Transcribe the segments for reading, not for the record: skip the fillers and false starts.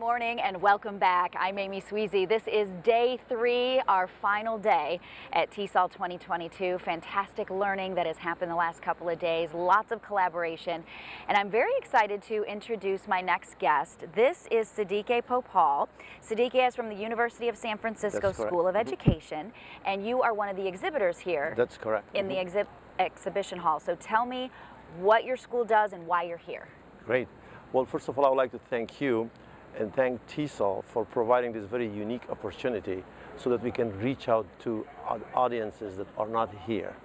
morning and welcome back. I'm Amy Sweezy. This is day 3, our final day at TESOL 2022. Fantastic learning that has happened the last couple of days, lots of collaboration, and I'm very excited to introduce my next guest. This is Sedique Popal. Sedique is from the University of San Francisco School of Education, and you are one of the exhibitors here. That's correct. In the exhibition hall. So tell me what your school does and why you're here. Great. Well, first of all, I would like to thank you and thank TESOL for providing this very unique opportunity so that we can reach out to audiences that are not here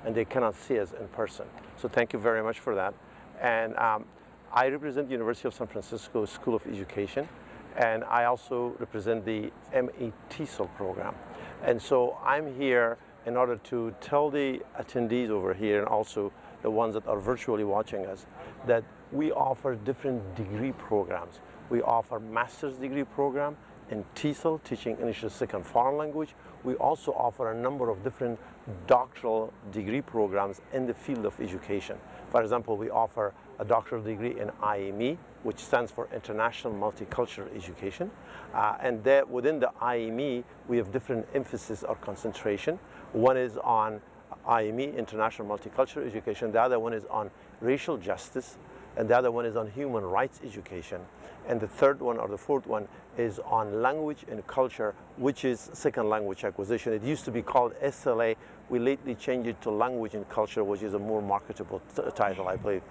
and they cannot see us in person. So thank you very much for that. And I represent the University of San Francisco School of Education, and I also represent the MA TESOL program. And so I'm here in order to tell the attendees over here and also the ones that are virtually watching us that we offer different degree programs. We offer master's degree program in TESOL, teaching English as a second foreign language. We also offer a number of different doctoral degree programs in the field of education. For example, we offer a doctoral degree in IME, which stands for International Multicultural Education. And there, within the IME, we have different emphasis or concentration. One is on IME, International Multicultural Education. The other one is on racial justice. And the other one is on human rights education. And the third one or the fourth one is on language and culture, which is second language acquisition. It used to be called SLA. We lately changed it to language and culture, which is a more marketable title, I believe.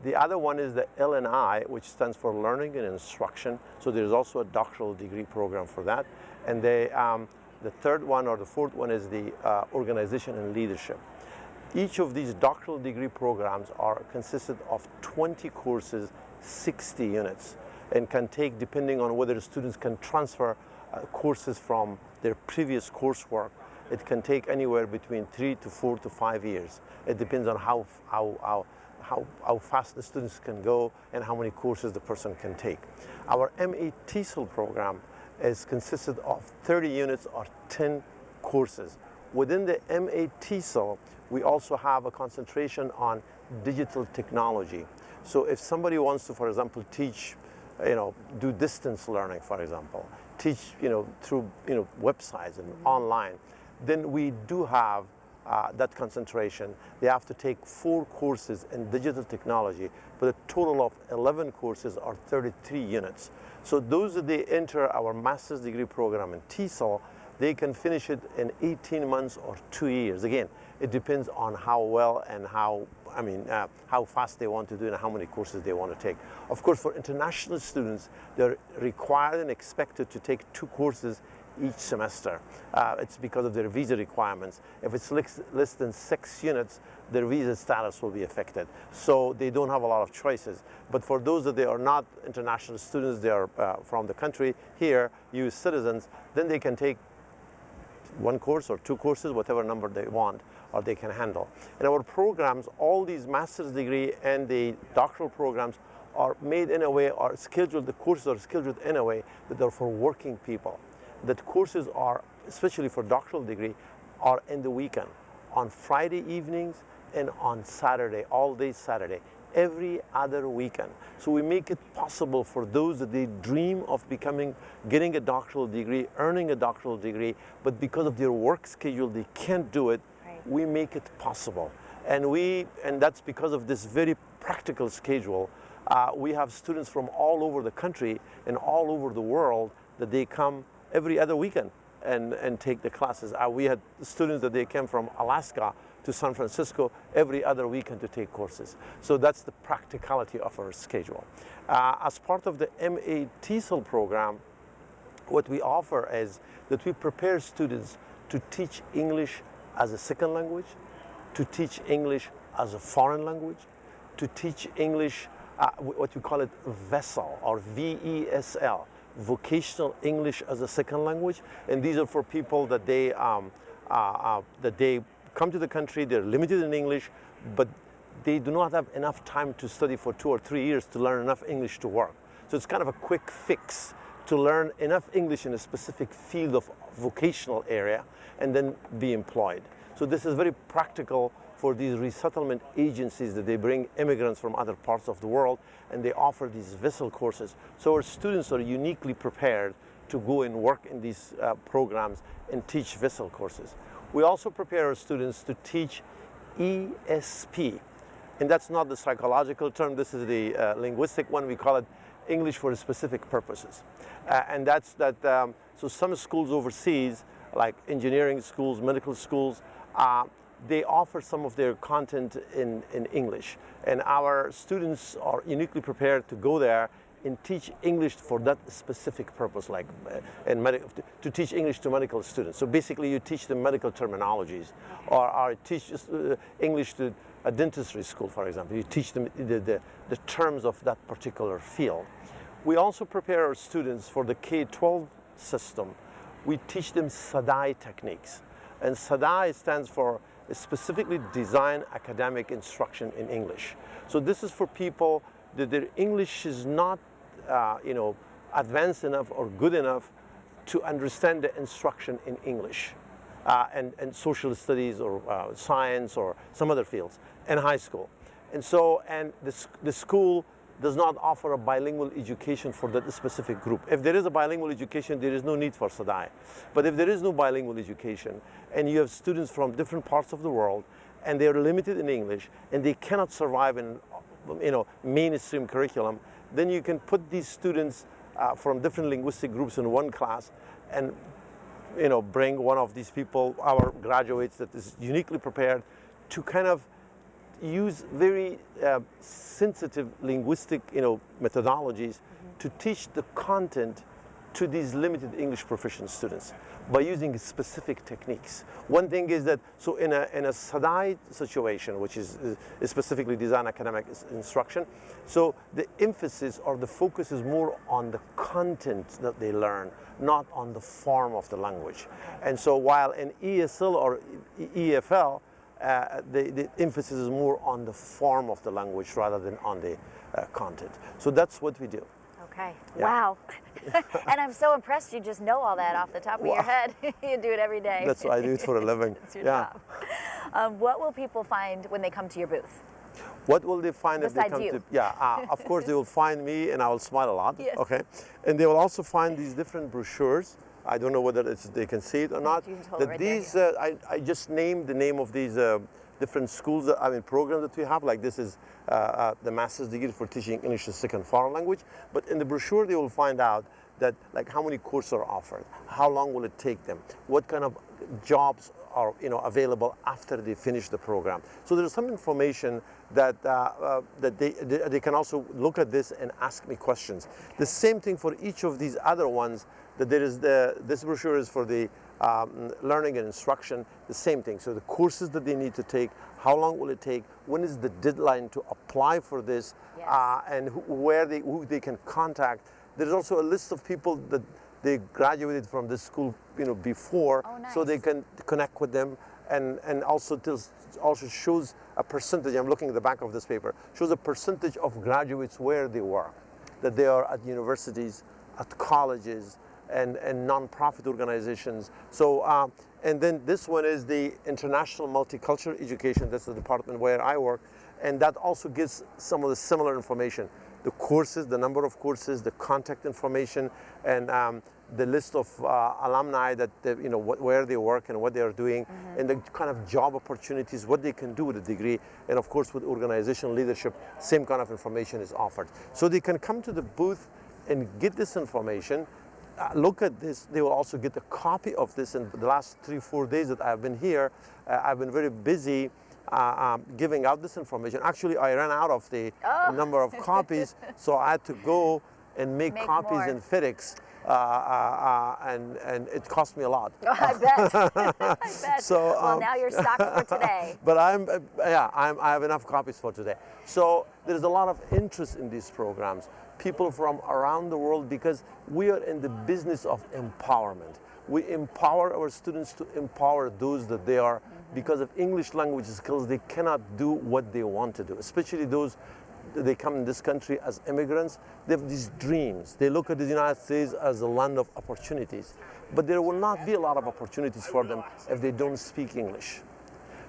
The other one is the LNI, which stands for Learning and Instruction. So there's also a doctoral degree program for that. And the third one or the fourth one is the Organization and Leadership. Each of these doctoral degree programs are consisted of 20 courses, 60 units, and can take, depending on whether students can transfer courses from their previous coursework, it can take anywhere between 3 to 4 to 5 years. It depends on how fast the students can go and how many courses the person can take. Our MA TESOL program is consisted of 30 units or 10 courses. Within the MA TESOL, we also have a concentration on digital technology. So if somebody wants to, for example, teach, do distance learning, for example, teach, through, websites and online, then we do have that concentration. They have to take 4 courses in digital technology, but a total of 11 courses or 33 units. So those that they enter our master's degree program in TESOL, they can finish it in 18 months or 2 years. Again, it depends on how well and how fast they want to do and how many courses they want to take. Of course, for international students, they're required and expected to take 2 courses each semester. It's because of their visa requirements. If it's less than 6 units, their visa status will be affected. So they don't have a lot of choices. But for those that they are not international students, they are from the country here, US citizens, then they can take 1 course or 2 courses, whatever number they want or they can handle. In our programs, all these master's degree and the doctoral programs are made in a way, are scheduled, the courses are scheduled in a way that they're for working people. That courses are, especially for doctoral degree, are in the weekend, on Friday evenings and on Saturday, all day Saturday, every other weekend. So we make it possible for those that they dream of getting a doctoral degree, earning a doctoral degree, but because of their work schedule, they can't do it. Right. We make it possible. And that's because of this very practical schedule. We have students from all over the country and all over the world that they come every other weekend and take the classes. We had students that they came from Alaska to San Francisco every other weekend to take courses. So that's the practicality of our schedule. As part of the MA TESOL program, what we offer is that we prepare students to teach English as a second language, to teach English as a foreign language, to teach English, what we call it VESL or VESL, vocational English as a second language. And these are for people that they come to the country, they're limited in English, but they do not have enough time to study for 2 or 3 years to learn enough English to work. So it's kind of a quick fix to learn enough English in a specific field of vocational area and then be employed. So this is very practical for these resettlement agencies that they bring immigrants from other parts of the world, and they offer these vessel courses. So our students are uniquely prepared to go and work in these programs and teach vessel courses. We also prepare our students to teach ESP, and that's not the psychological term, this is the linguistic one. We call it English for specific purposes. And that's that, so some schools overseas, like engineering schools, medical schools, they offer some of their content in English. And our students are uniquely prepared to go there and teach English for that specific purpose, like to teach English to medical students. So basically you teach them medical terminologies, or teach English to a dentistry school, for example. You teach them the terms of that particular field. We also prepare our students for the K-12 system. We teach them SADAI techniques. And SADAI stands for specifically Design Academic Instruction in English. So this is for people that their English is not advanced enough or good enough to understand the instruction in English and social studies or science or some other fields in high school. And so, the school does not offer a bilingual education for that specific group. If there is a bilingual education, there is no need for SADAI. But if there is no bilingual education and you have students from different parts of the world and they are limited in English and they cannot survive in mainstream curriculum, then you can put these students from different linguistic groups in one class and bring one of these people, our graduates that is uniquely prepared to kind of use very sensitive linguistic methodologies to teach the content to these limited English proficient students by using specific techniques. One thing is that, so in a SADAI situation, which is specifically Design Academic Instruction, so the emphasis or the focus is more on the content that they learn, not on the form of the language. And so while in ESL or EFL, the emphasis is more on the form of the language rather than on the content. So that's what we do. Okay. Yeah. Wow. And I'm so impressed you just know all that off the top of your head. You do it every day. That's why I do it for a living. It's your job. What will people find when they come to your booth? What will they find if they Besides come you. to? Yeah, of course they will find me and I will smile a lot. Yes. Okay, and they will also find these different brochures. I don't know whether they can see it or not. You can hold it That right these, there, I just named the name of these different schools, programs that we have. Like this is the master's degree for teaching English as a second foreign language. But in the brochure, they will find out that like how many courses are offered, how long will it take them, what kind of jobs are available after they finish the program. So there's some information that they can also look at this and ask me questions. The same thing for each of these other ones. That there is this brochure is for the learning and instruction, the same thing. So the courses that they need to take, how long will it take, when is the deadline to apply for this, Yes. and who they can contact. There's also a list of people that they graduated from this school before, Oh, nice. so they can connect with them, and also shows a percentage. I'm looking at the back of this paper, shows a percentage of graduates where they work, that they are at universities, at colleges, and non-profit organizations. So, and then this one is the International Multicultural Education. That's the department where I work. And that also gives some of the similar information. The courses, the number of courses, the contact information, and the list of alumni that, where they work and what they are doing, and the kind of job opportunities, what they can do with a degree. And of course, with organizational leadership, same kind of information is offered. So they can come to the booth and get this information. Look at this. They will also get a copy of this. In the last 3-4 days that I've been here, I've been very busy giving out this information. Actually, I ran out of the number of copies, so I had to go and make copies more. in FedEx, and it cost me a lot. Oh, I bet. I bet. So, well, now you're stocked for today. But I have enough copies for today. So there's a lot of interest in these programs. People from around the world, because we are in the business of empowerment. We empower our students to empower those that they are, because of English language skills, they cannot do what they want to do, especially those that they come in this country as immigrants. They have these dreams. They look at the United States as a land of opportunities, but there will not be a lot of opportunities for them if they don't speak English.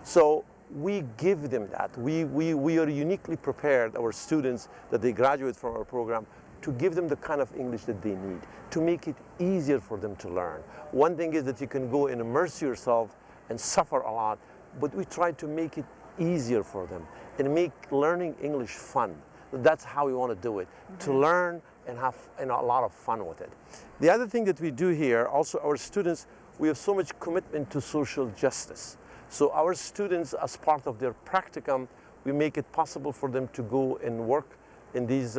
So we give them that. We are uniquely prepared, our students, that they graduate from our program, to give them the kind of English that they need, to make it easier for them to learn. One thing is that you can go and immerse yourself and suffer a lot, but we try to make it easier for them and make learning English fun. That's how we want to do it, to learn and have a lot of fun with it. The other thing that we do here, also our students, we have so much commitment to social justice. So our students, as part of their practicum, we make it possible for them to go and work in these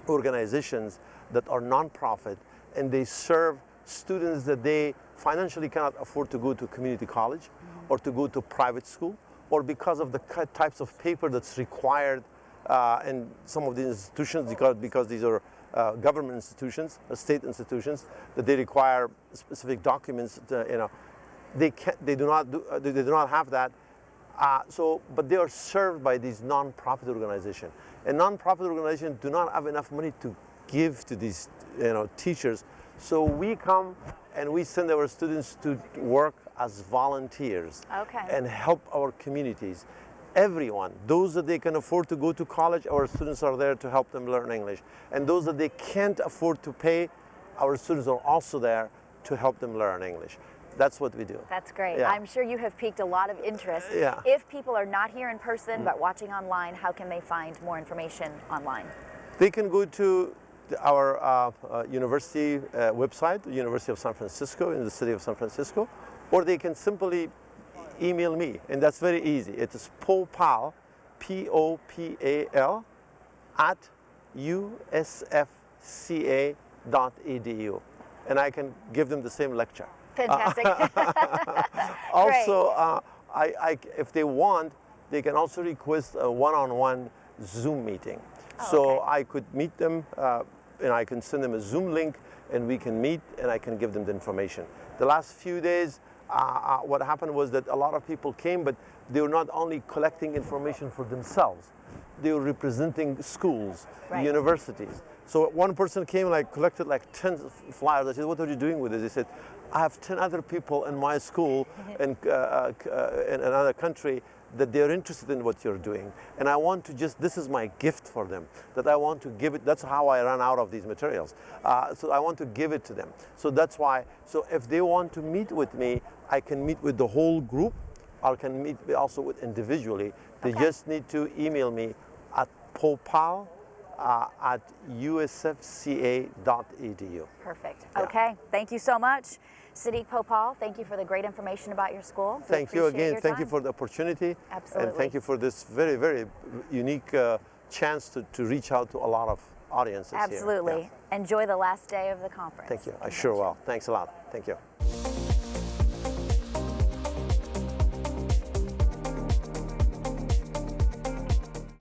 organizations that are nonprofit, and they serve students that they financially cannot afford to go to community college or to go to private school, or because of the types of paper that's required in some of these institutions, because these are government institutions, state institutions, that they require specific documents. They do not have that. But they are served by these non-profit organizations. And non-profit organizations do not have enough money to give to these teachers. So we come and we send our students to work as volunteers and help our communities. Everyone, those that they can afford to go to college, our students are there to help them learn English. And those that they can't afford to pay, our students are also there to help them learn English. That's what we do. That's great. Yeah. I'm sure you have piqued a lot of interest. Yeah. If people are not here in person but watching online, how can they find more information online? They can go to our university website, the University of San Francisco, in the city of San Francisco, or they can simply email me, and that's very easy. It is Popal, P-O-P-A-L, at usfca.edu, and I can give them the same lecture. Fantastic. Also, if they want, they can also request a one-on-one Zoom meeting. So I could meet them, and I can send them a Zoom link, and we can meet, and I can give them the information. The last few days, what happened was that a lot of people came, but they were not only collecting information for themselves, they were representing schools, universities. So one person came and collected 10 flyers. I said, "What are you doing with this?" He said, "I have 10 other people in my school in another country that they're interested in what you're doing. And I want to this is my gift for them, that I want to give it." That's how I ran out of these materials. So I want to give it to them. So that's why, so if they want to meet with me, I can meet with the whole group. I can meet also with individually. They just need to email me at Popal at usfca.edu. Perfect. Yeah. Okay. Thank you so much. Sedique Popal, thank you for the great information about your school. Thank you again. Thank you for the opportunity. Absolutely. And thank you for this very, very unique chance to reach out to a lot of audiences here. Absolutely. Yeah. Enjoy the last day of the conference. Thank you. I sure will. Thanks a lot. Thank you.